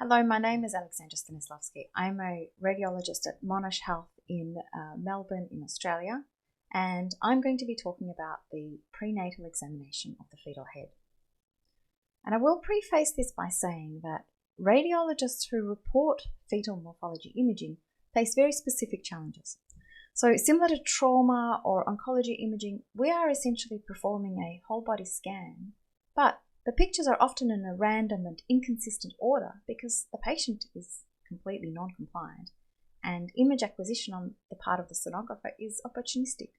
Hello, my name is Alexandra Stanislavsky. I'm a radiologist at Monash Health in Melbourne in Australia, and I'm going to be talking about the prenatal examination of the fetal head. And I will preface this by saying that radiologists who report fetal morphology imaging face very specific challenges. So similar to trauma or oncology imaging, we are essentially performing a whole body scan, but the pictures are often in a random and inconsistent order because the patient is completely non-compliant and image acquisition on the part of the sonographer is opportunistic.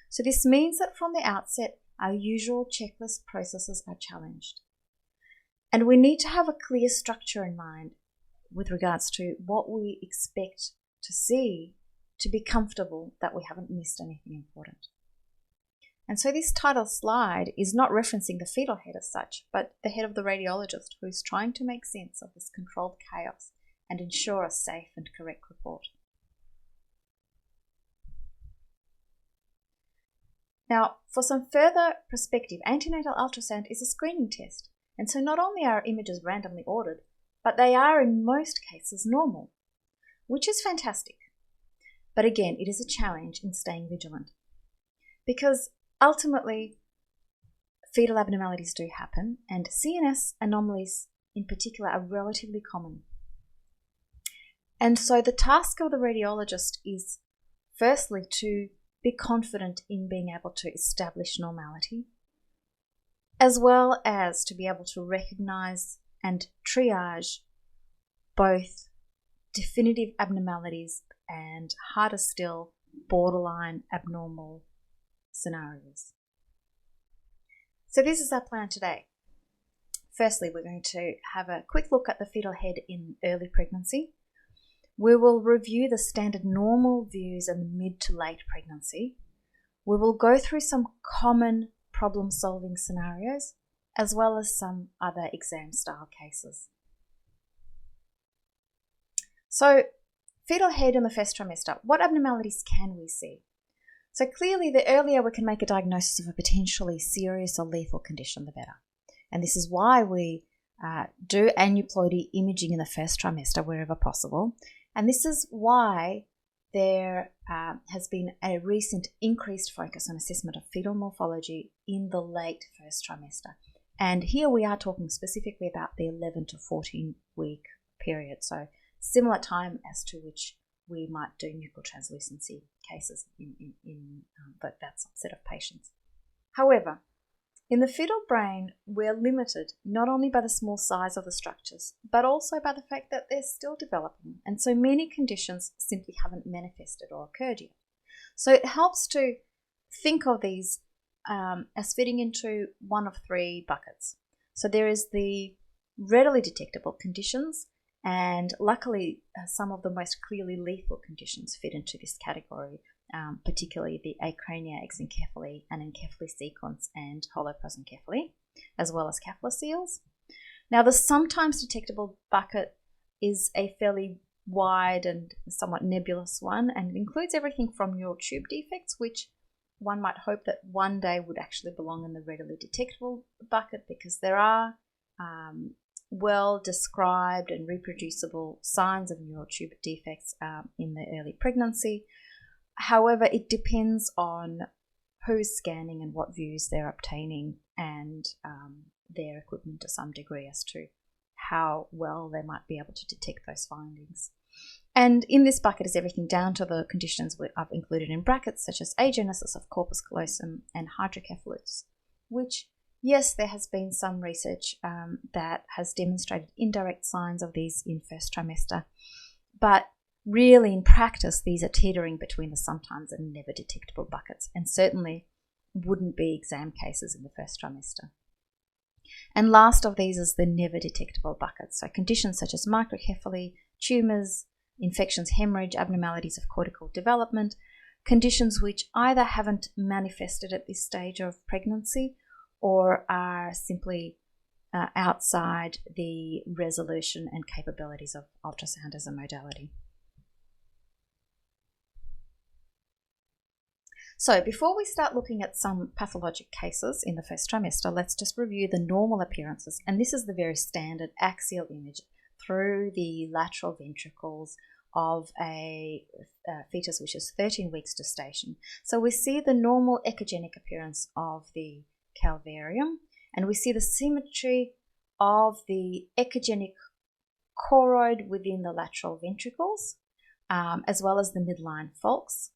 So this means that from the outset, our usual checklist processes are challenged. And we need to have a clear structure in mind with regards to what we expect to see to be comfortable that we haven't missed anything important. And so this title slide is not referencing the fetal head as such, but the head of the radiologist who is trying to make sense of this controlled chaos and ensure a safe and correct report. Now, for some further perspective, antenatal ultrasound is a screening test, and so not only are images randomly ordered, but they are in most cases normal, which is fantastic. But again, it is a challenge in staying vigilant, because ultimately, fetal abnormalities do happen, and CNS anomalies in particular are relatively common. And so the task of the radiologist is firstly to be confident in being able to establish normality, as well as to be able to recognize and triage both definitive abnormalities and, harder still, borderline abnormal scenarios. So this is our plan today. Firstly, we're going to have a quick look at the fetal head in early pregnancy. We will review the standard normal views in the mid to late pregnancy. We will go through some common problem-solving scenarios, as well as some other exam-style cases. So, fetal head in the first trimester, what abnormalities can we see? So clearly, the earlier we can make a diagnosis of a potentially serious or lethal condition, the better. And this is why we do aneuploidy imaging in the first trimester wherever possible. And this is why there has been a recent increased focus on assessment of fetal morphology in the late first trimester. And here we are talking specifically about the 11 to 14 week period. So similar time as to which we might do nuchal translucency cases in that subset of patients. However, in the fetal brain, we're limited not only by the small size of the structures, but also by the fact that they're still developing, and so many conditions simply haven't manifested or occurred yet. So it helps to think of these as fitting into one of three buckets. So there is the readily detectable conditions, and luckily, some of the most clearly lethal conditions fit into this category, particularly the acrania exencephaly and encephaly sequence and holoprosencephaly, as well as cephaloceles. Now, the sometimes detectable bucket is a fairly wide and somewhat nebulous one, and it includes everything from neural tube defects, which one might hope that one day would actually belong in the readily detectable bucket, because there are well-described and reproducible signs of neural tube defects in the early pregnancy. However, it depends on who's scanning and what views they're obtaining and their equipment to some degree as to how well they might be able to detect those findings. And in this bucket is everything down to the conditions I've included in brackets, such as agenesis of corpus callosum and hydrocephalus, which, yes, there has been some research that has demonstrated indirect signs of these in first trimester, but really in practice these are teetering between the sometimes and never detectable buckets, and certainly wouldn't be exam cases in the first trimester. And last of these is the never detectable bucket, so conditions such as microcephaly, tumours, infections, hemorrhage, abnormalities of cortical development, conditions which either haven't manifested at this stage of pregnancy or are simply outside the resolution and capabilities of ultrasound as a modality. So before we start looking at some pathologic cases in the first trimester, let's just review the normal appearances. And this is the very standard axial image through the lateral ventricles of a fetus which is 13 weeks gestation. So we see the normal echogenic appearance of the calvarium, and we see the symmetry of the echogenic choroid within the lateral ventricles, as well as the midline folks,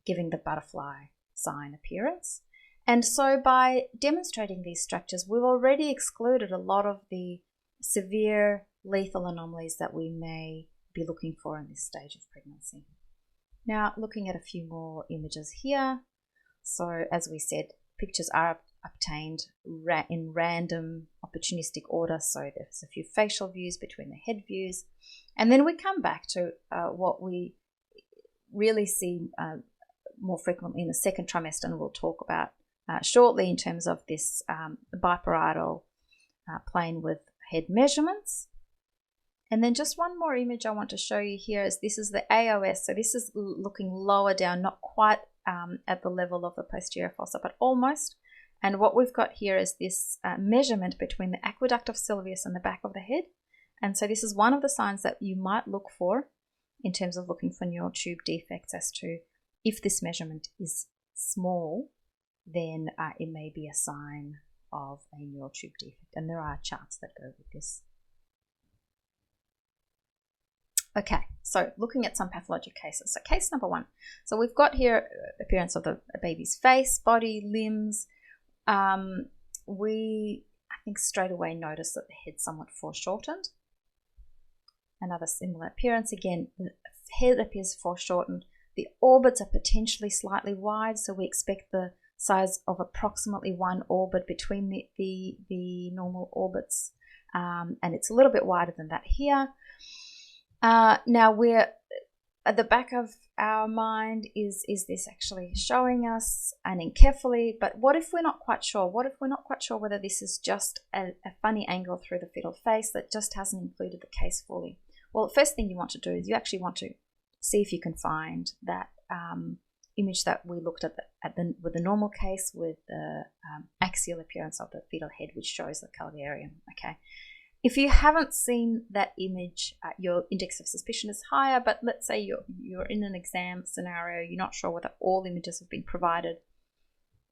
giving the butterfly sign appearance. And so by demonstrating these structures, we've already excluded a lot of the severe lethal anomalies that we may be looking for in this stage of pregnancy. Now, looking at a few more images here. So as we said, pictures are obtained in random opportunistic order. So there's a few facial views between the head views. And then we come back to what we really see more frequently in the second trimester, and we'll talk about shortly in terms of this biparietal plane with head measurements. And then just one more image I want to show you here is this is the AOS. So this is looking lower down, not quite at the level of the posterior fossa, but almost. And what we've got here is this measurement between the aqueduct of Sylvius and the back of the head. And so this is one of the signs that you might look for in terms of looking for neural tube defects, as to if this measurement is small, then it may be a sign of a neural tube defect. And there are charts that go with this. Okay, so looking at some pathologic cases. So case number 1. So we've got here appearance of the baby's face, body, limbs. We, I think, straight away notice that the head's somewhat foreshortened. Another similar appearance. Again, the head appears foreshortened. The orbits are potentially slightly wide, so we expect the size of approximately one orbit between the normal orbits, and it's a little bit wider than that here. Now we're at the back of our mind, is this actually showing us an encephaly? But what if we're not quite sure? What if we're not quite sure whether this is just a funny angle through the fetal face that just hasn't included the case fully? Well, the first thing you want to do is you actually want to see if you can find that image that we looked at with the normal case, with the axial appearance of the fetal head, which shows the calvarium. Okay. If you haven't seen that image, your index of suspicion is higher, but let's say you're in an exam scenario, you're not sure whether all images have been provided.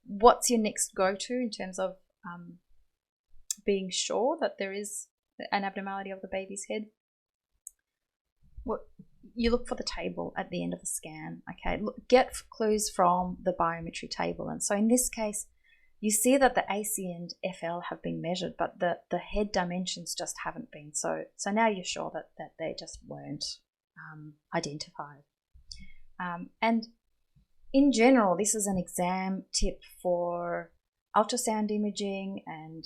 What's your next go-to in terms of being sure that there is an abnormality of the baby's head? Well, you look for the table at the end of the scan. Okay, get clues from the biometry table. And so in this case, you see that the AC and FL have been measured, but the head dimensions just haven't been. So now you're sure that they just weren't identified. And in general, this is an exam tip for ultrasound imaging and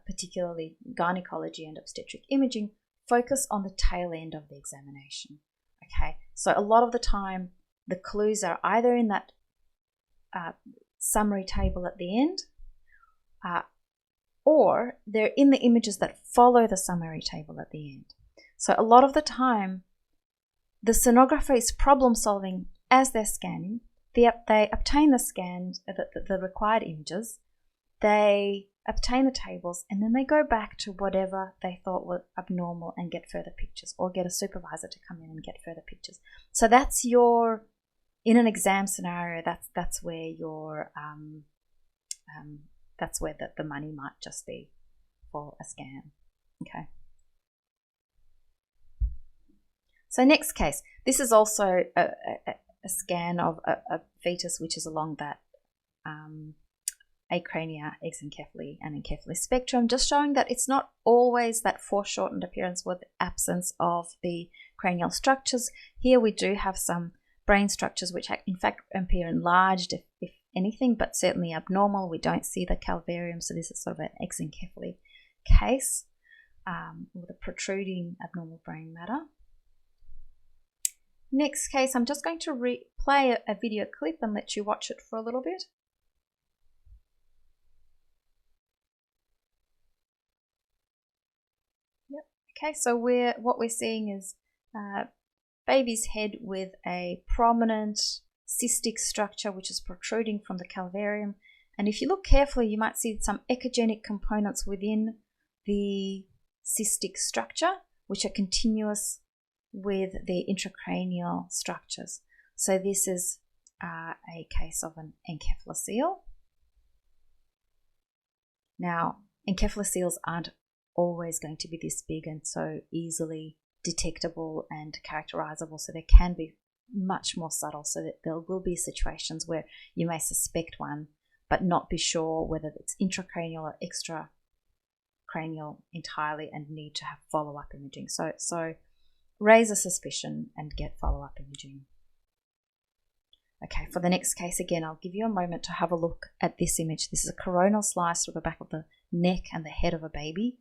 particularly gynecology and obstetric imaging. Focus on the tail end of the examination. Okay, so a lot of the time, the clues are either in that summary table at the end, or they're in the images that follow the summary table at the end. So a lot of the time, the sonographer is problem solving as they're scanning. They obtain the scans, the required images, they obtain the tables, and then they go back to whatever they thought were abnormal and get further pictures, or get a supervisor to come in and get further pictures. So that's your, in an exam scenario, that's where your that's where the money might just be for a scan. Okay. So next case, this is also a scan of a fetus which is along that acrania, exencephaly, and encephaly spectrum, just showing that it's not always that foreshortened appearance with absence of the cranial structures. Here we do have some brain structures which in fact appear enlarged, if anything, but certainly abnormal. We don't see the calvarium, so this is sort of an exencephaly case with a protruding abnormal brain matter. Next case, I'm just going to play a video clip and let you watch it for a little bit. Yep. Okay, so what we're seeing is baby's head with a prominent cystic structure which is protruding from the calvarium. And if you look carefully, you might see some echogenic components within the cystic structure, which are continuous with the intracranial structures. So this is a case of an encephalocele. Now, encephaloceles aren't always going to be this big and so easily detectable and characterizable, so they can be much more subtle, so that there will be situations where you may suspect one but not be sure whether it's intracranial or extracranial entirely and need to have follow-up imaging. So raise a suspicion and get follow-up imaging. Okay, for the next case, again, I'll give you a moment to have a look at this image. This is a coronal slice of the back of the neck and the head of a baby,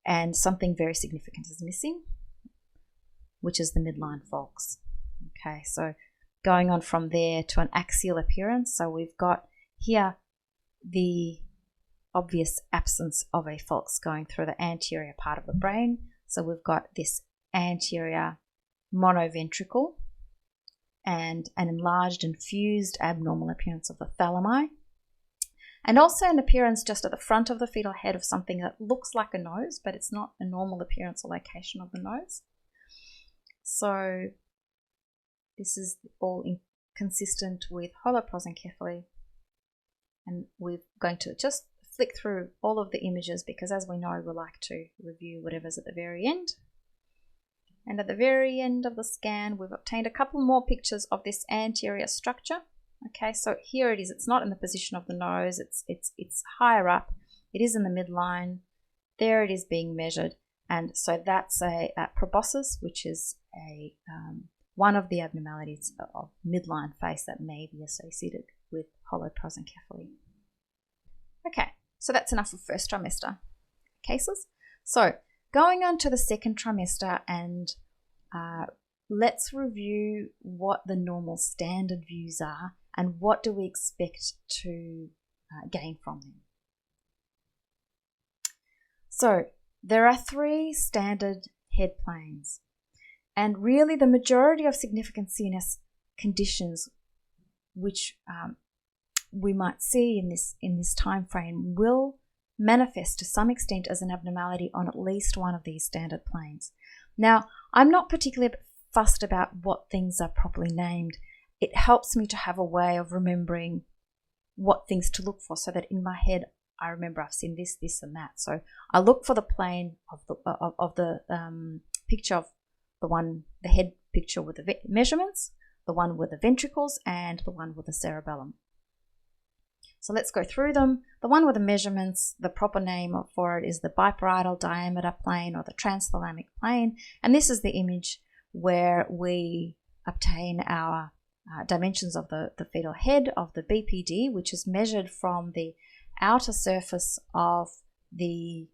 and something very significant is missing, which is the midline falx. Okay, so going on from there to an axial appearance. So we've got here the obvious absence of a falx going through the anterior part of the brain. So we've got this anterior monoventricle and an enlarged and fused abnormal appearance of the thalami, and also an appearance just at the front of the fetal head of something that looks like a nose, but it's not a normal appearance or location of the nose. So this is all consistent with holoprosencephaly, and we're going to just flick through all of the images because, as we know, we like to review whatever's at the very end. And at the very end of the scan, we've obtained a couple more pictures of this anterior structure. Okay, so here it is. It's not in the position of the nose. It's higher up. It is in the midline. There it is being measured. And so that's a proboscis, which is a one of the abnormalities of midline face that may be associated with holoprosencephaly. Okay, so that's enough for first trimester cases. So going on to the second trimester, and let's review what the normal standard views are and what do we expect to gain from them. So there are 3 standard head planes, and really the majority of significant CNS conditions which we might see in this time frame will manifest to some extent as an abnormality on at least one of these standard planes. Now, I'm not particularly fussed about what things are properly named. It helps me to have a way of remembering what things to look for, so that in my head I remember I've seen this, this, and that. So I look for the plane of the picture of the head picture with the measurements, the one with the ventricles, and the one with the cerebellum. So let's go through them. The one with the measurements, the proper name for it is the biparietal diameter plane or the transthalamic plane. And this is the image where we obtain our dimensions of the fetal head of the BPD, which is measured from the outer surface of the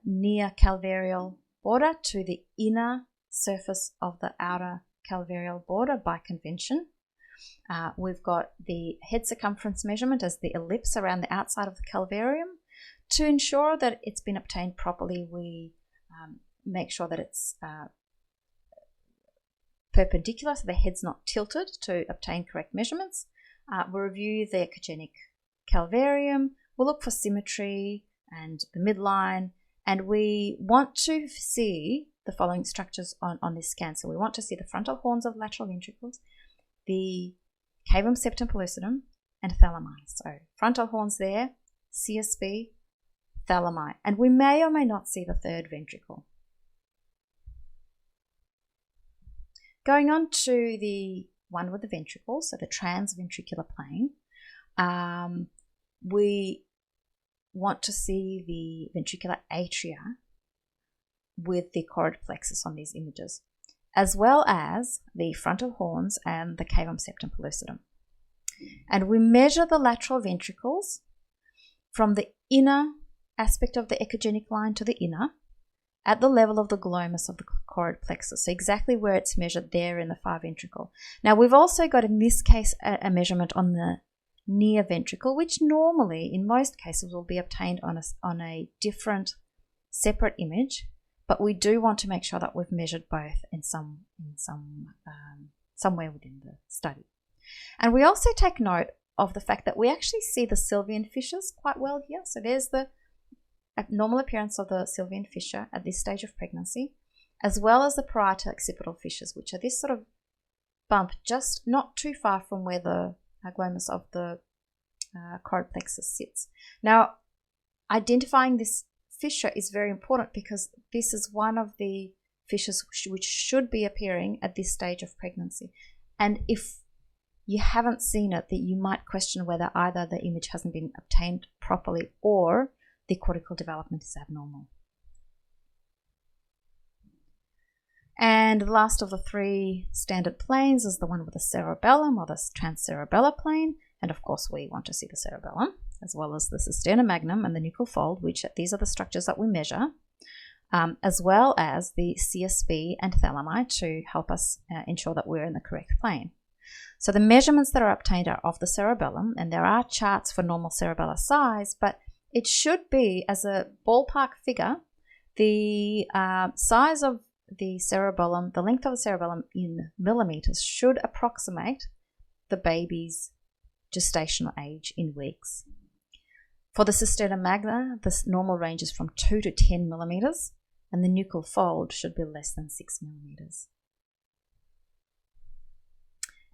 near calvarial border to the inner surface of the outer calvarial border by convention. We've got the head circumference measurement as the ellipse around the outside of the calvarium. To ensure that it's been obtained properly, we make sure that it's perpendicular, so the head's not tilted, to obtain correct measurements. We'll review the echogenic calvarium. We'll look for symmetry and the midline, and we want to see the following structures on this scan. So we want to see the frontal horns of lateral ventricles, the cavum septum pellucidum, and thalami. So frontal horns there, CSB, thalami, and we may or may not see the third ventricle. Going on to the one with the ventricles, so the transventricular plane, we want to see the ventricular atria with the choroid plexus on these images, as well as the frontal horns and the cavum septum pellucidum. And we measure the lateral ventricles from the inner aspect of the echogenic line to the inner at the level of the glomus of the choroid plexus, so exactly where it's measured there in the far ventricle. Now, we've also got in this case a measurement on the near ventricle, which normally in most cases will be obtained on a different separate image, but we do want to make sure that we've measured both in somewhere within the study. And we also take note of the fact that we actually see the Sylvian fissures quite well here. So there's the abnormal appearance of the sylvian fissure at this stage of pregnancy, as well as the parietal occipital fissures, which are this sort of bump just not too far from where the glomus of the choroid plexus sits. Now, identifying this fissure is very important because this is one of the fissures which should be appearing at this stage of pregnancy. And if you haven't seen it, that you might question whether either the image hasn't been obtained properly or the cortical development is abnormal. And the last of the three standard planes is the one with the cerebellum or the transcerebellar plane. And of course, we want to see the cerebellum, as well as the cisterna magnum and the nuchal fold, which these are the structures that we measure, as well as the CSB and thalami to help us ensure that we're in the correct plane. So the measurements that are obtained are of the cerebellum, and there are charts for normal cerebellar size, but it should be, as a ballpark figure, the size of the cerebellum, the length of the cerebellum in millimeters should approximate the baby's gestational age in weeks. For the cisterna magna, the normal range is from 2 to 10 millimeters, and the nuchal fold should be less than 6 millimeters.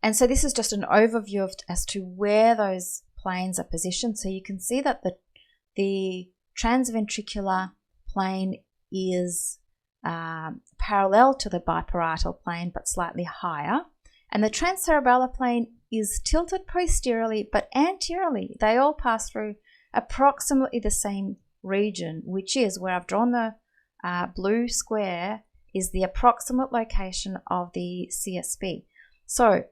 And so this is just an overview as to where those planes are positioned. So you can see that the transventricular plane is parallel to the biparietal plane but slightly higher, and the transcerebellar plane is tilted posteriorly but anteriorly. They all pass through approximately the same region, which is where I've drawn the blue square is the approximate location of the CSB. So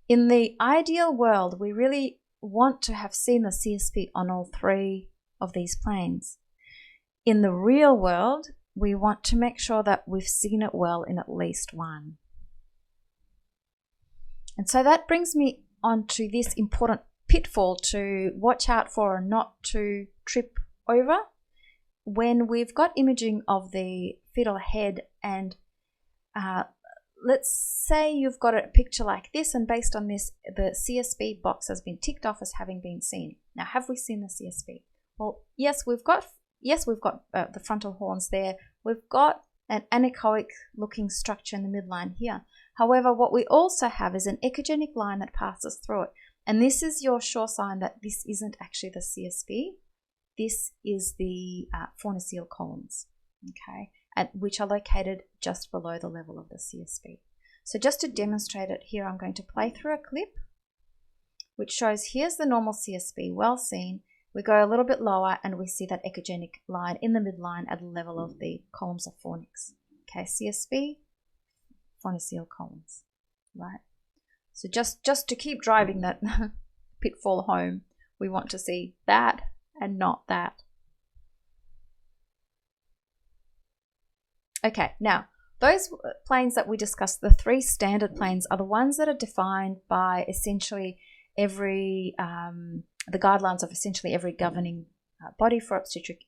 in the ideal world, we really want to have seen the CSB on all three of these planes. In the real world, we want to make sure that we've seen it well in at least one. And so that brings me on to this important pitfall to watch out for and not to trip over. When we've got imaging of the fetal head and let's say you've got a picture like this, and based on this, the CSB box has been ticked off as having been seen. Now, have we seen the CSB? Well, yes, we've got the frontal horns there. We've got an anechoic looking structure in the midline here. However, what we also have is an echogenic line that passes through it. And this is your sure sign that this isn't actually the CSB. This is the fornicele columns, okay, which are located just below the level of the CSB. So just to demonstrate it here, I'm going to play through a clip which shows here's the normal CSB, well seen. We go a little bit lower and we see that echogenic line in the midline at the level of the columns of fornix. Okay, CSB, fornicele columns, right? So just to keep driving that pitfall home, we want to see that and not that. Okay, now those planes that we discussed, the three standard planes, are the ones that are defined by essentially every the guidelines of essentially every governing body for obstetric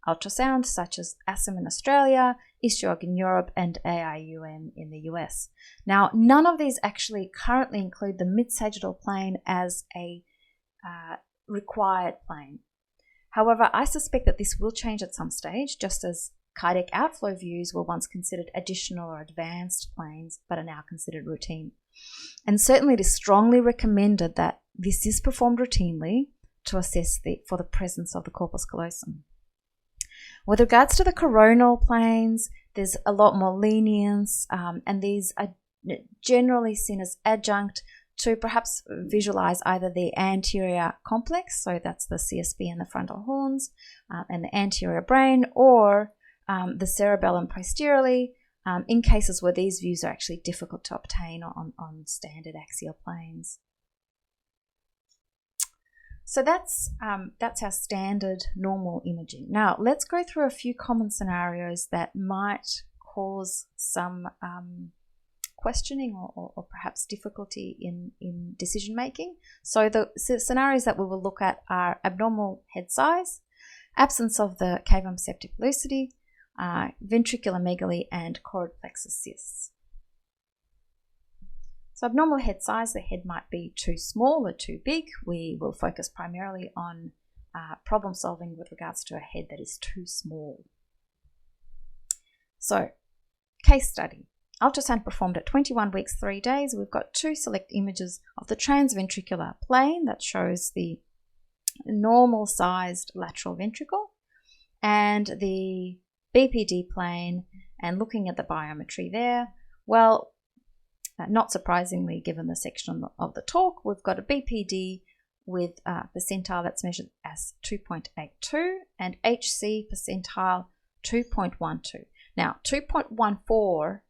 ultrasound, such as ASIM in Australia, ISHOG in Europe, and AIUM in the US. Now, none of these actually currently include the mid-sagittal plane as a required plane. However, I suspect that this will change at some stage, just as cardiac outflow views were once considered additional or advanced planes, but are now considered routine. And certainly it is strongly recommended that this is performed routinely to assess for the presence of the corpus callosum. With regards to the coronal planes, there's a lot more lenience, and these are generally seen as adjunct to perhaps visualize either the anterior complex, so that's the CSB and the frontal horns, and the anterior brain, or the cerebellum posteriorly, in cases where these views are actually difficult to obtain on standard axial planes. So that's our standard normal imaging. Now let's go through a few common scenarios that might cause some questioning or perhaps difficulty in decision making. So the scenarios that we will look at are abnormal head size, absence of the cavum septic lucidity, ventricular megaly, and choroid plexus cysts. So abnormal head size, the head might be too small or too big. We will focus primarily on problem solving with regards to a head that is too small. So, case study. Ultrasound performed at 21 weeks, 3 days. We've got 2 select images of the transventricular plane that shows the normal sized lateral ventricle and the BPD plane, and looking at the biometry there, well, not surprisingly, given the section of the talk, we've got a BPD with percentile that's measured as 2.82 and HC percentile 2.12. Now, 2.14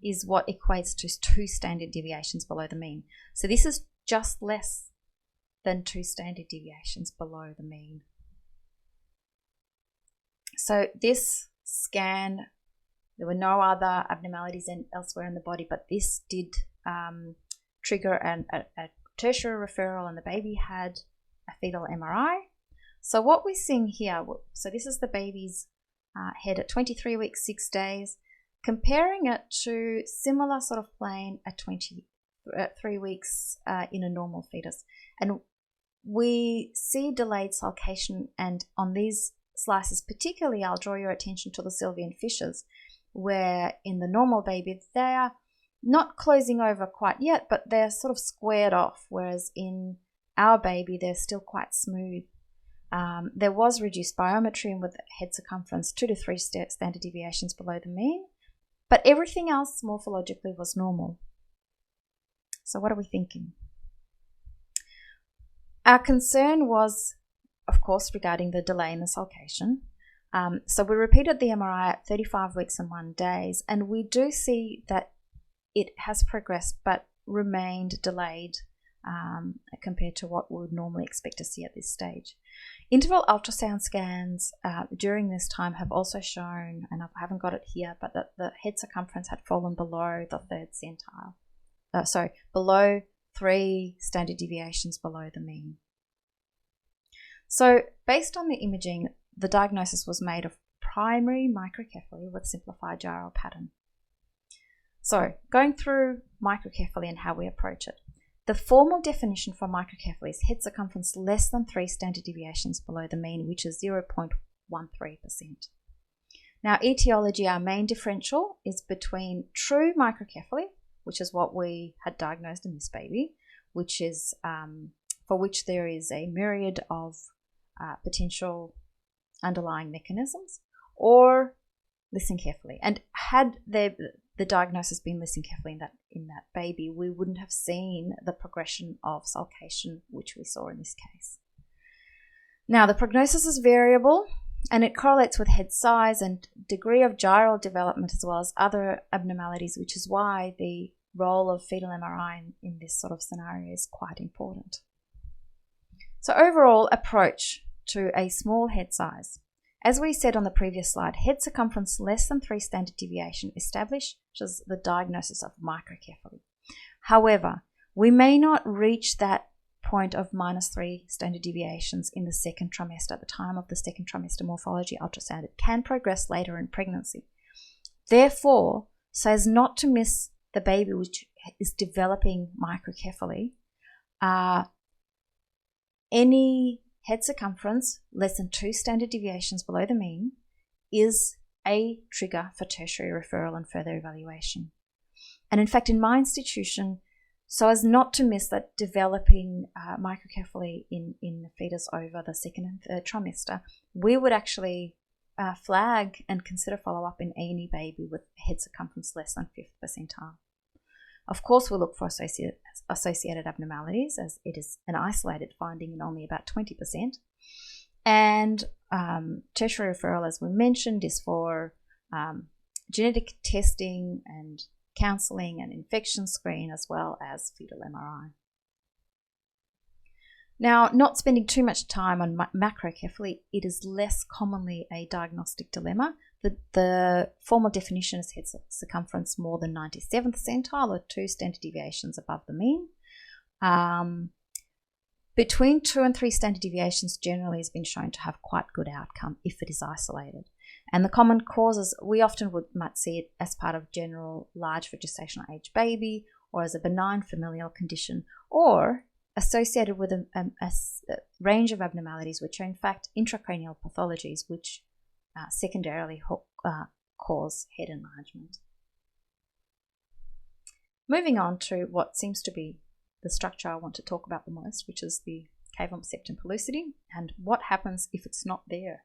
is what equates to 2 standard deviations below the mean. So this is just less than 2 standard deviations below the mean. So this scan, there were no other abnormalities elsewhere in the body, but this did trigger a tertiary referral, and the baby had a fetal MRI. So what we're seeing here, so this is the baby's head at 23 weeks, 6 days, comparing it to similar sort of plane at 23 weeks in a normal fetus. And we see delayed sulcation, and on these slices particularly, I'll draw your attention to the sylvian fissures, where in the normal baby they are not closing over quite yet, but they're sort of squared off, whereas in our baby they're still quite smooth. There was reduced biometry and with head circumference 2 to 3 standard deviations below the mean, but everything else morphologically was normal. So what are we thinking? Our concern was, of course, regarding the delay in the sulcation. So we repeated the MRI at 35 weeks and 1 day, and we do see that it has progressed but remained delayed compared to what we would normally expect to see at this stage. Interval ultrasound scans during this time have also shown, and I haven't got it here, but that the head circumference had fallen below the 3rd centile. Below 3 standard deviations below the mean. So based on the imaging, the diagnosis was made of primary microcephaly with simplified gyral pattern. So going through microcephaly and how we approach it. The formal definition for microcephaly is head circumference less than 3 standard deviations below the mean, which is 0.13%. Now, etiology, our main differential is between true microcephaly, which is what we had diagnosed in this baby, which is for which there is a myriad of potential underlying mechanisms, or lissencephaly. And had the diagnosis been lissencephaly in that baby, we wouldn't have seen the progression of sulcation which we saw in this case. Now, the prognosis is variable, and it correlates with head size and degree of gyral development as well as other abnormalities, which is why the role of fetal MRI in this sort of scenario is quite important. So overall approach to a small head size. As we said on the previous slide, head circumference less than 3 standard deviation establishes the diagnosis of microcephaly. However, we may not reach that point of -3 standard deviations in the 2nd trimester. At the time of the 2nd trimester morphology ultrasound, it can progress later in pregnancy. Therefore, so as not to miss the baby which is developing microcephaly, any head circumference less than 2 standard deviations below the mean is a trigger for tertiary referral and further evaluation. And in fact, in my institution, so as not to miss that developing microcephaly in the fetus over the 2nd and 3rd trimester, we would actually flag and consider follow-up in any baby with head circumference less than 5th percentile. Of course, we'll look for associated abnormalities, as it is an isolated finding in only about 20%. And tertiary referral, as we mentioned, is for genetic testing and counselling and infection screen, as well as fetal MRI. Now, not spending too much time on macrocephaly, it is less commonly a diagnostic dilemma. The formal definition is head circumference more than 97th centile, or 2 standard deviations above the mean. Between 2 and 3 standard deviations generally has been shown to have quite good outcome if it is isolated. And the common causes, we often might see it as part of general large for gestational age baby, or as a benign familial condition, or associated with a range of abnormalities, which are in fact intracranial pathologies, which secondarily cause head enlargement. Moving on to what seems to be the structure I want to talk about the most, which is the cavum septum pellucidum, and what happens if it's not there.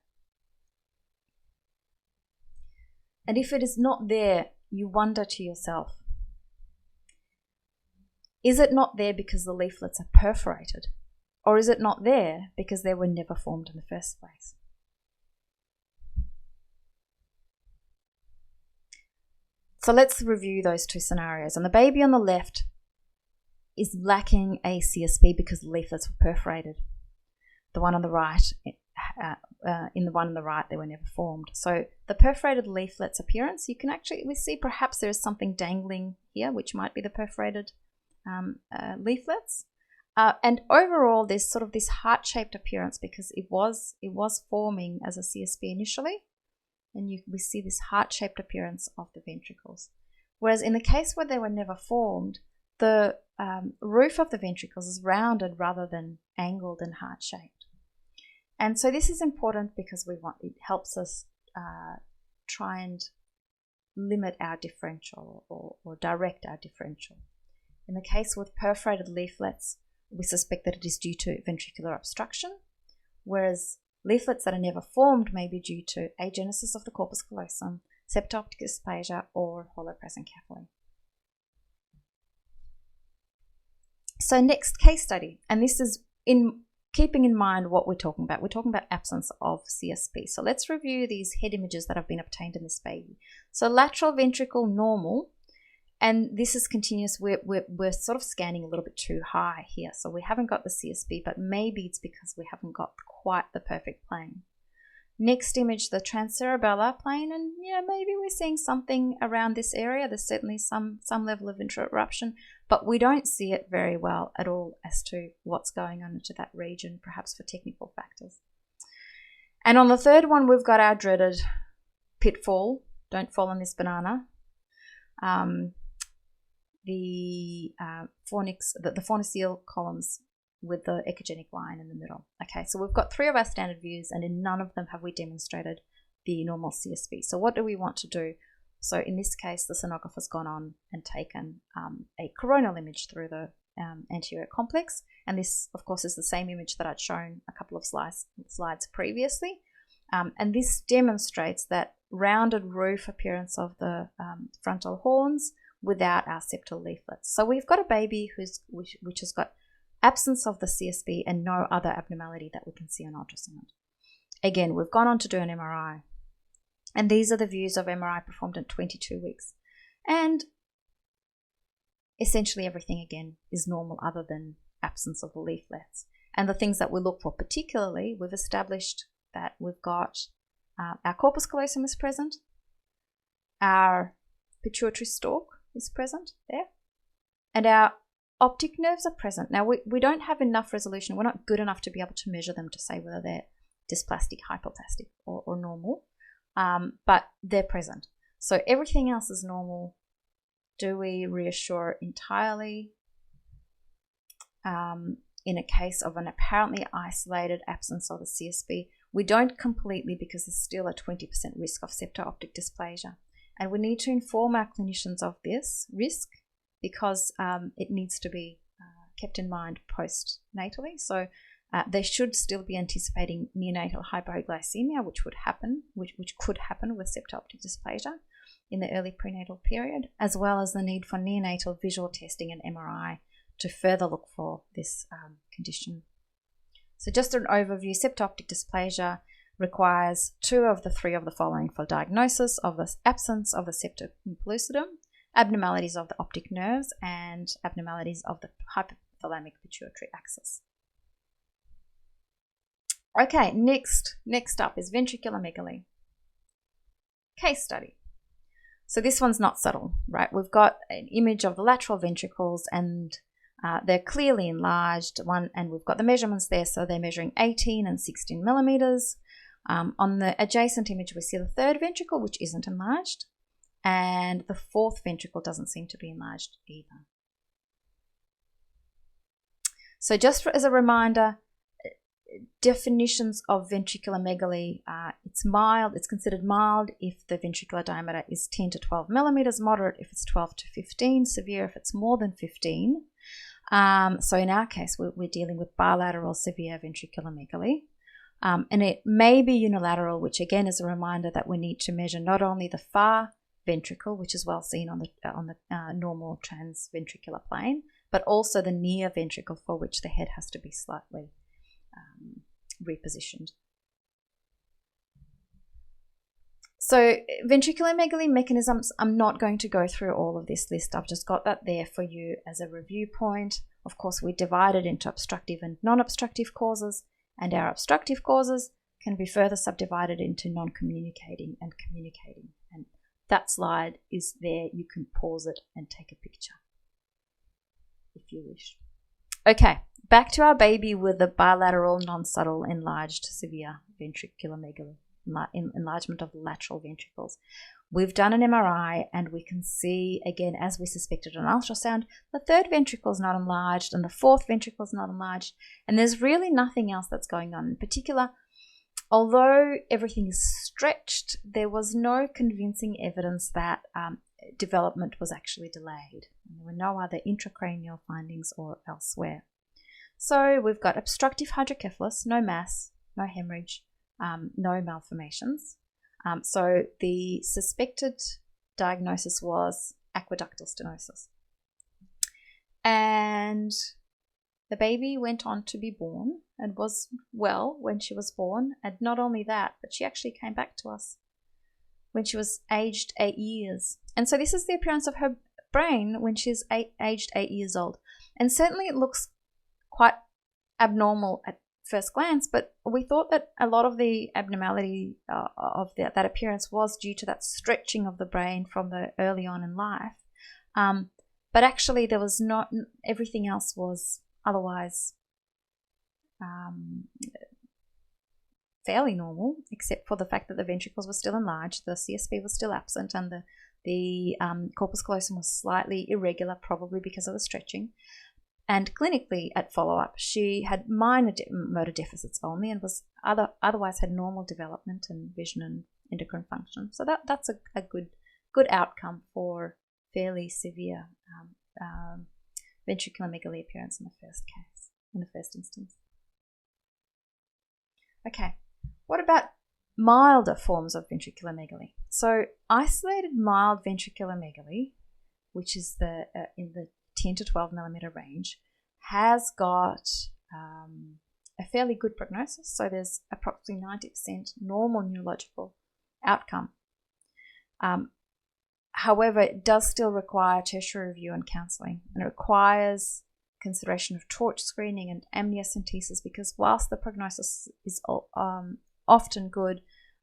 And if it is not there, you wonder to yourself, is it not there because the leaflets are perforated? Or is it not there because they were never formed in the first place? So let's review those two scenarios. And the baby on the left is lacking a CSP because the leaflets were perforated. The one on the right, in the one on the right, they were never formed. So the perforated leaflets appearance, we see perhaps there is something dangling here, which might be the perforated leaflets. And overall, there's sort of this heart-shaped appearance because it was forming as a CSP initially. And we see this heart-shaped appearance of the ventricles. Whereas in the case where they were never formed, the roof of the ventricles is rounded rather than angled and heart-shaped. And so this is important because it helps us try and limit our differential or direct our differential. In the case with perforated leaflets, we suspect that it is due to ventricular obstruction, whereas leaflets that are never formed may be due to agenesis of the corpus callosum, septo-optic dysplasia, or hollow present capillary. So next case study, and this is in keeping in mind what we're talking about. We're talking about absence of CSP. So let's review these head images that have been obtained in this baby. So lateral ventricle normal, and this is continuous. We're sort of scanning a little bit too high here. So we haven't got the CSP, but maybe it's because we haven't got quite the perfect plane. Next image, the transcerebellar plane, and yeah, maybe we're seeing something around this area. There's certainly some level of interruption, but we don't see it very well at all as to what's going on into that region, perhaps for technical factors. And on the third one, we've got our dreaded pitfall. Don't fall on this banana. The fornicele columns with the echogenic line in the middle. Okay, so we've got three of our standard views, and in none of them have we demonstrated the normal CSP. So what do we want to do? So in this case, the sonographer's gone on and taken a coronal image through the anterior complex, and this, of course, is the same image that I'd shown a couple of slides previously, and this demonstrates that rounded roof appearance of the frontal horns without our septal leaflets. So we've got a baby which has got absence of the CSP and no other abnormality that we can see on ultrasound. Again, we've gone on to do an MRI, and these are the views of MRI performed in 22 weeks. And essentially everything again is normal other than absence of the leaflets. And the things that we look for particularly, we've established that we've got our corpus callosum is present, our pituitary stalk is present there, and our optic nerves are present. Now, we don't have enough resolution. We're not good enough to be able to measure them to say whether they're dysplastic, hypoplastic, or normal, but they're present. So everything else is normal. Do we reassure entirely? In a case of an apparently isolated absence of the CSP, we don't completely because there's still a 20% risk of septo-optic dysplasia. And we need to inform our clinicians of this risk because it needs to be kept in mind post-natally. So they should still be anticipating neonatal hypoglycemia, which could happen with septo-optic dysplasia in the early prenatal period, as well as the need for neonatal visual testing and MRI to further look for this condition. So just an overview, septo-optic dysplasia requires 2 of the 3 of the following for diagnosis of the absence of the septum pellucidum, abnormalities of the optic nerves, and abnormalities of the hypothalamic pituitary axis. Okay, next up is ventriculomegaly. Case study. So this one's not subtle, right? We've got an image of the lateral ventricles and they're clearly enlarged, and we've got the measurements there, so they're measuring 18 and 16 millimeters. On the adjacent image, we see the third ventricle, which isn't enlarged, and the fourth ventricle doesn't seem to be enlarged either. So just as a reminder, definitions of ventriculomegaly, it's mild, it's considered mild if the ventricular diameter is 10 to 12 millimeters, moderate if it's 12 to 15, severe if it's more than 15. So in our case, we're dealing with bilateral severe ventriculomegaly. And it may be unilateral, which again is a reminder that we need to measure not only the far ventricle, which is well seen on the normal transventricular plane, but also the near ventricle, for which the head has to be slightly repositioned. So ventriculomegaly mechanisms, I'm not going to go through all of this list. I've just got that there for you as a review point. Of course, we divided into obstructive and non-obstructive causes, and our obstructive causes can be further subdivided into non-communicating and communicating. And that slide is there. You can pause it and take a picture if you wish. Okay, back to our baby with the bilateral, non-subtle, enlarged, severe ventriculomegaly, enlargement of the lateral ventricles. We've done an MRI and we can see, again, as we suspected on ultrasound, the third ventricle is not enlarged and the fourth ventricle is not enlarged, and there's really nothing else that's going on. In particular, although everything is stretched, there was no convincing evidence that development was actually delayed. There were no other intracranial findings or elsewhere. So we've got obstructive hydrocephalus, no mass, no hemorrhage, no malformations. So the suspected diagnosis was aqueductal stenosis. And the baby went on to be born and was well when she was born. And not only that, but she actually came back to us when she was aged 8 years. And so this is the appearance of her brain when she's aged 8 years old. And certainly it looks quite abnormal at first glance, but we thought that a lot of the abnormality of that appearance was due to that stretching of the brain from the early on in life. But actually there was not, everything else was otherwise fairly normal, except for the fact that the ventricles were still enlarged, the CSP was still absent, and the corpus callosum was slightly irregular, probably because of the stretching. And clinically, at follow-up, she had minor motor deficits only and was otherwise had normal development and vision and endocrine function. So that's a good outcome for fairly severe ventriculomegaly appearance in the first instance. Okay, what about milder forms of ventriculomegaly? So isolated mild ventriculomegaly, which is in the 10 to 12 millimeter range, has got a fairly good prognosis. So there's approximately 90% normal neurological outcome. However, it does still require tertiary review and counselling, and it requires consideration of torch screening and amniocentesis, because whilst the prognosis is often good,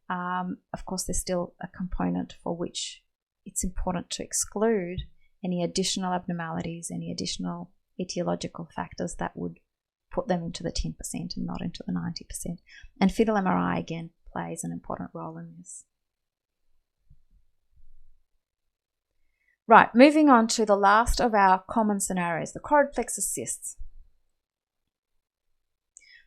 of course there's still a component for which it's important to exclude any additional abnormalities, any additional etiological factors that would put them into the 10% and not into the 90%. And fetal MRI, again, plays an important role in this. Right, moving on to the last of our common scenarios, the choroid plexus cysts.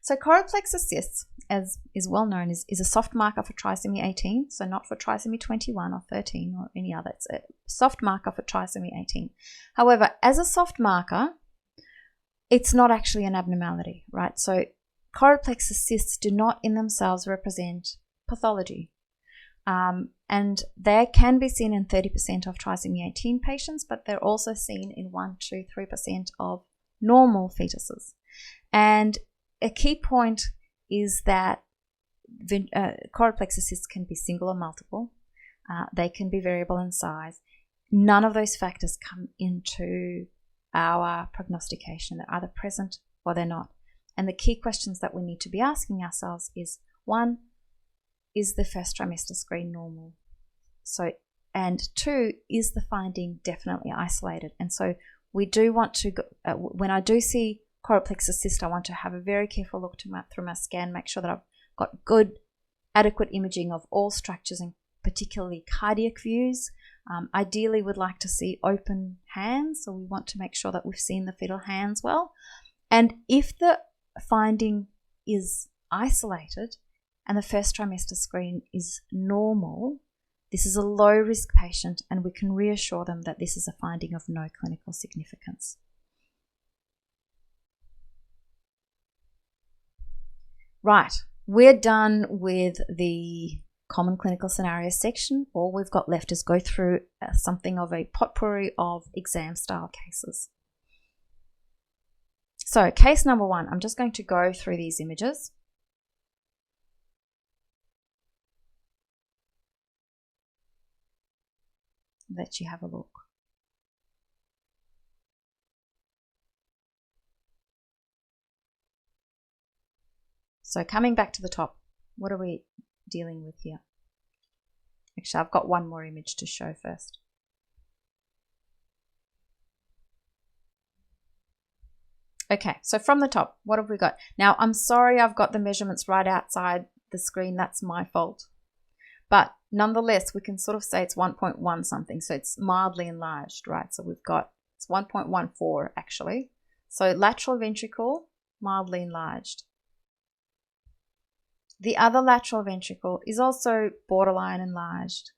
So choroid plexus cysts, as is well known, is a soft marker for trisomy 18, so not for trisomy 21 or 13 or any other. It's a soft marker for trisomy 18. However, as a soft marker, it's not actually an abnormality, right? So choroid plexus cysts do not in themselves represent pathology. And they can be seen in 30% of trisomy 18 patients, but they're also seen in 1 to 3% of normal fetuses. And a key point is that choroid plexus cysts can be single or multiple. They can be variable in size. None of those factors come into our prognostication. They're either present or they're not. And the key questions that we need to be asking ourselves is, 1, is the first trimester screen normal? So, and 2, is the finding definitely isolated? And so we do want to, when I do see choroid plexus cyst, I want to have a very careful look through my scan, make sure that I've got good, adequate imaging of all structures, and particularly cardiac views. Ideally, we'd like to see open hands, so we want to make sure that we've seen the fetal hands well. And if the finding is isolated and the first trimester screen is normal, this is a low-risk patient, and we can reassure them that this is a finding of no clinical significance. Right, we're done with the common clinical scenarios section. All we've got left is go through something of a potpourri of exam-style cases. So, case number 1, I'm just going to go through these images. Let you have a look. So coming back to the top, what are we dealing with here? Actually, I've got one more image to show first. Okay, so from the top, what have we got? Now, I'm sorry I've got the measurements right outside the screen. That's my fault. But nonetheless, we can sort of say it's 1.1 something. So it's mildly enlarged, right? So we've got, it's 1.14 actually. So lateral ventricle, mildly enlarged. The other lateral ventricle is also borderline enlarged.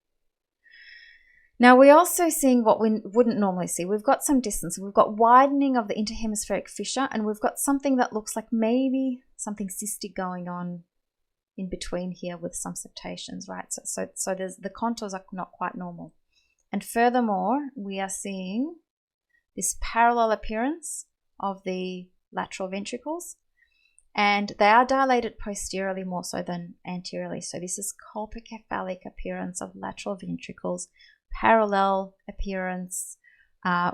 Now we're also seeing what we wouldn't normally see. We've got some distance. We've got widening of the interhemispheric fissure, and we've got something that looks like maybe something cystic going on in between here with some septations, right? So there's, the contours are not quite normal. And furthermore, we are seeing this parallel appearance of the lateral ventricles, and they are dilated posteriorly more so than anteriorly. So this is colpocephalic appearance of lateral ventricles, parallel appearance,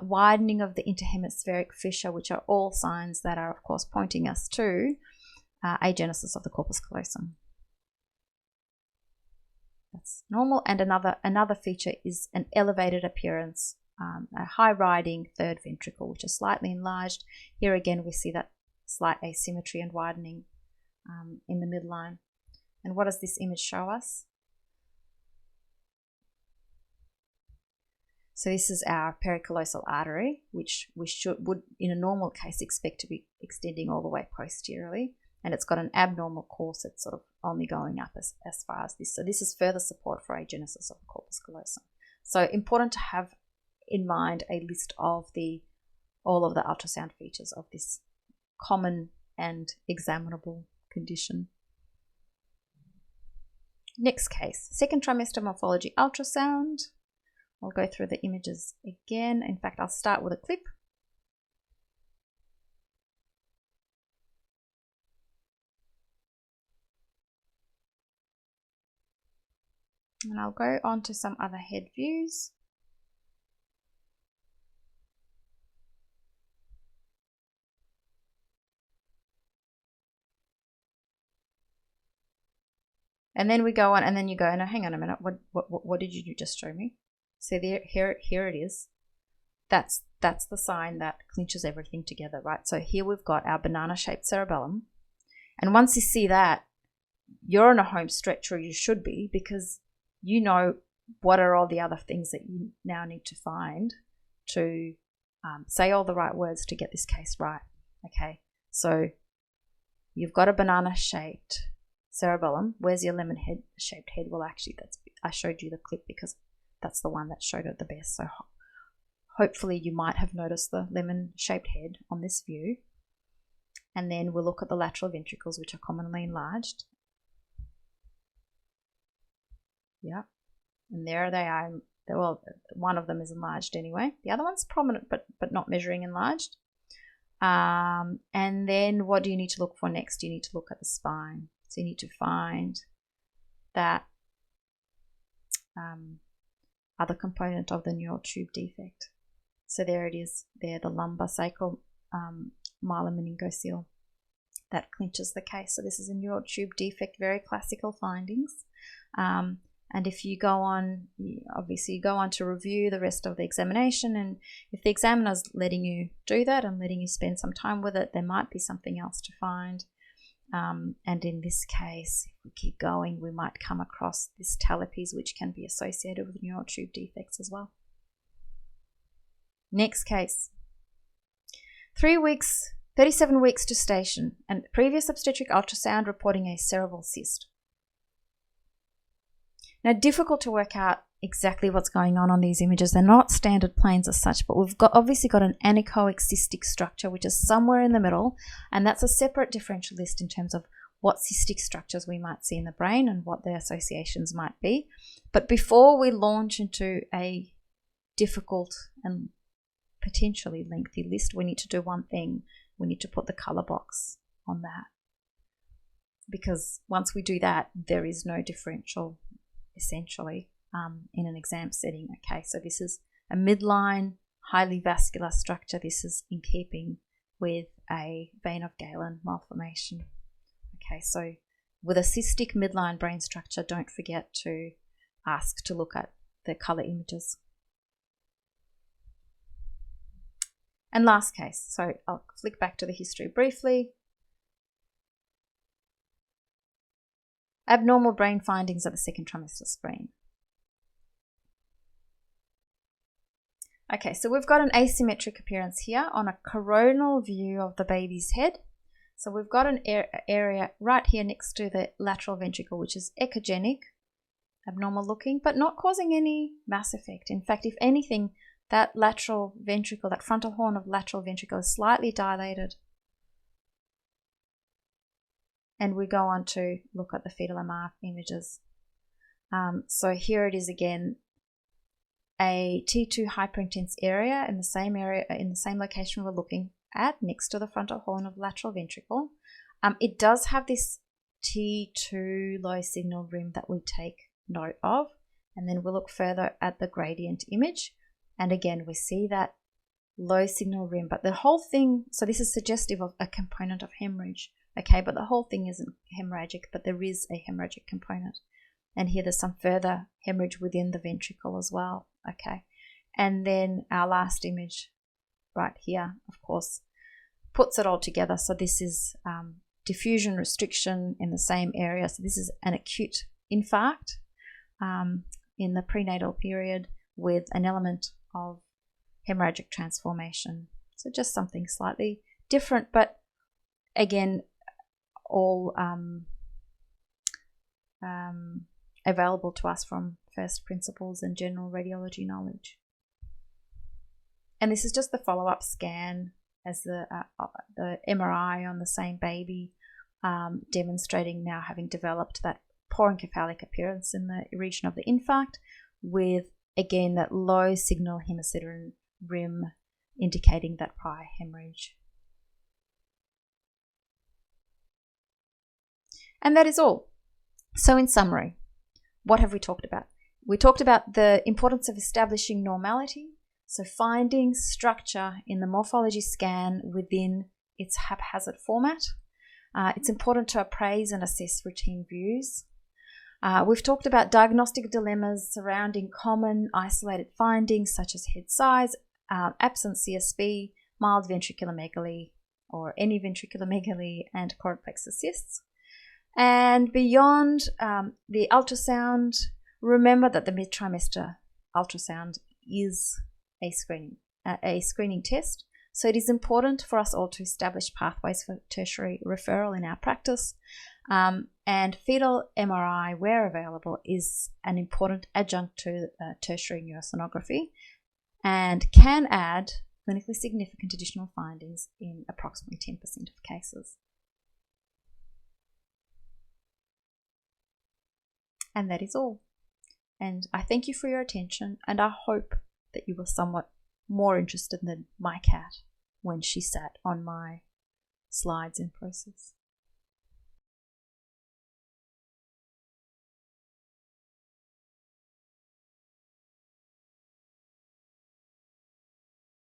widening of the interhemispheric fissure, which are all signs that are, of course, pointing us to agenesis of the corpus callosum. That's normal. And another feature is an elevated appearance, a high riding third ventricle, which is slightly enlarged. Here again, we see that slight asymmetry and widening in the midline. And what does this image show us? So this is our pericallosal artery, which we would in a normal case expect to be extending all the way posteriorly. And it's got an abnormal course. It's sort of only going up as far as this. So this is further support for agenesis of the corpus callosum. So important to have in mind a list of all of the ultrasound features of this common and examinable condition. Next case, second trimester morphology ultrasound. I'll go through the images again. In fact, I'll start with a clip. And I'll go on to some other head views. And then we go on, and then you go, no, hang on a minute, what did you just show me? So there, here it is. That's the sign that clinches everything together, right? So here we've got our banana-shaped cerebellum. And once you see that, you're on a home stretch, or you should be, because you know what are all the other things that you now need to find to say all the right words to get this case right. Okay, so you've got a banana-shaped cerebellum. Where's your lemon-shaped head? Well, actually, I showed you the clip because that's the one that showed it the best. So hopefully you might have noticed the lemon-shaped head on this view. And then we'll look at the lateral ventricles, which are commonly enlarged. Yeah, and there they are. Well, one of them is enlarged anyway. The other one's prominent, but not measuring enlarged. And then what do you need to look for next? You need to look at the spine. So you need to find that other component of the neural tube defect. So there it is. There, the lumbar sacral myelomeningocele that clinches the case. So this is a neural tube defect, very classical findings. And if you go on, obviously you go on to review the rest of the examination, and if the examiner's letting you do that and letting you spend some time with it, there might be something else to find. And in this case, if we keep going, we might come across this talipes, which can be associated with neural tube defects as well. Next case. 3 weeks 37 weeks gestation and previous obstetric ultrasound reporting a cerebral cyst. Now, difficult to work out exactly what's going on these images. They're not standard planes as such, but we've obviously got an anechoic cystic structure, which is somewhere in the middle, and that's a separate differential list in terms of what cystic structures we might see in the brain and what their associations might be. But before we launch into a difficult and potentially lengthy list, we need to do one thing. We need to put the color box on that. Because once we do that, there is no differential, essentially, in an exam setting. Okay, so this is a midline, highly vascular structure. This is in keeping with a vein of Galen malformation. Okay, so with a cystic midline brain structure, don't forget to ask to look at the color images. And last case, so I'll flick back to the history briefly. Abnormal brain findings of the second trimester screen. Okay, so we've got an asymmetric appearance here on a coronal view of the baby's head. So we've got an area right here next to the lateral ventricle, which is echogenic, abnormal looking, but not causing any mass effect. In fact, if anything, that lateral ventricle, that frontal horn of lateral ventricle is slightly dilated. And we go on to look at the fetal MR images. So here it is again, a T2 hyperintense area in the same location we're looking at, next to the frontal horn of lateral ventricle. It does have this T2 low signal rim that we take note of, and then we'll look further at the gradient image, and again we see that low signal rim, but the whole thing, so this is suggestive of a component of hemorrhage. Okay, but the whole thing isn't hemorrhagic, but there is a hemorrhagic component. And here there's some further hemorrhage within the ventricle as well. Okay, and then our last image right here, of course, puts it all together. So this is diffusion restriction in the same area. So this is an acute infarct in the prenatal period with an element of hemorrhagic transformation. So just something slightly different, but again, all available to us from first principles and general radiology knowledge. And this is just the follow-up scan as the MRI on the same baby, demonstrating now having developed that porencephalic appearance in the region of the infarct with, again, that low signal hemosiderin rim indicating that prior hemorrhage. And that is all. So in summary, what have we talked about? We talked about the importance of establishing normality, so finding structure in the morphology scan within its haphazard format. It's important to appraise and assess routine views. We've talked about diagnostic dilemmas surrounding common isolated findings such as head size, absent CSB, mild ventricular megaly or any ventricular megaly, and choroid plexus cysts. And beyond the ultrasound, remember that the mid-trimester ultrasound is a screening test. So it is important for us all to establish pathways for tertiary referral in our practice. And fetal MRI, where available, is an important adjunct to tertiary neurosonography and can add clinically significant additional findings in approximately 10% of cases. And that is all. And I thank you for your attention, and I hope that you were somewhat more interested than my cat when she sat on my slides in process.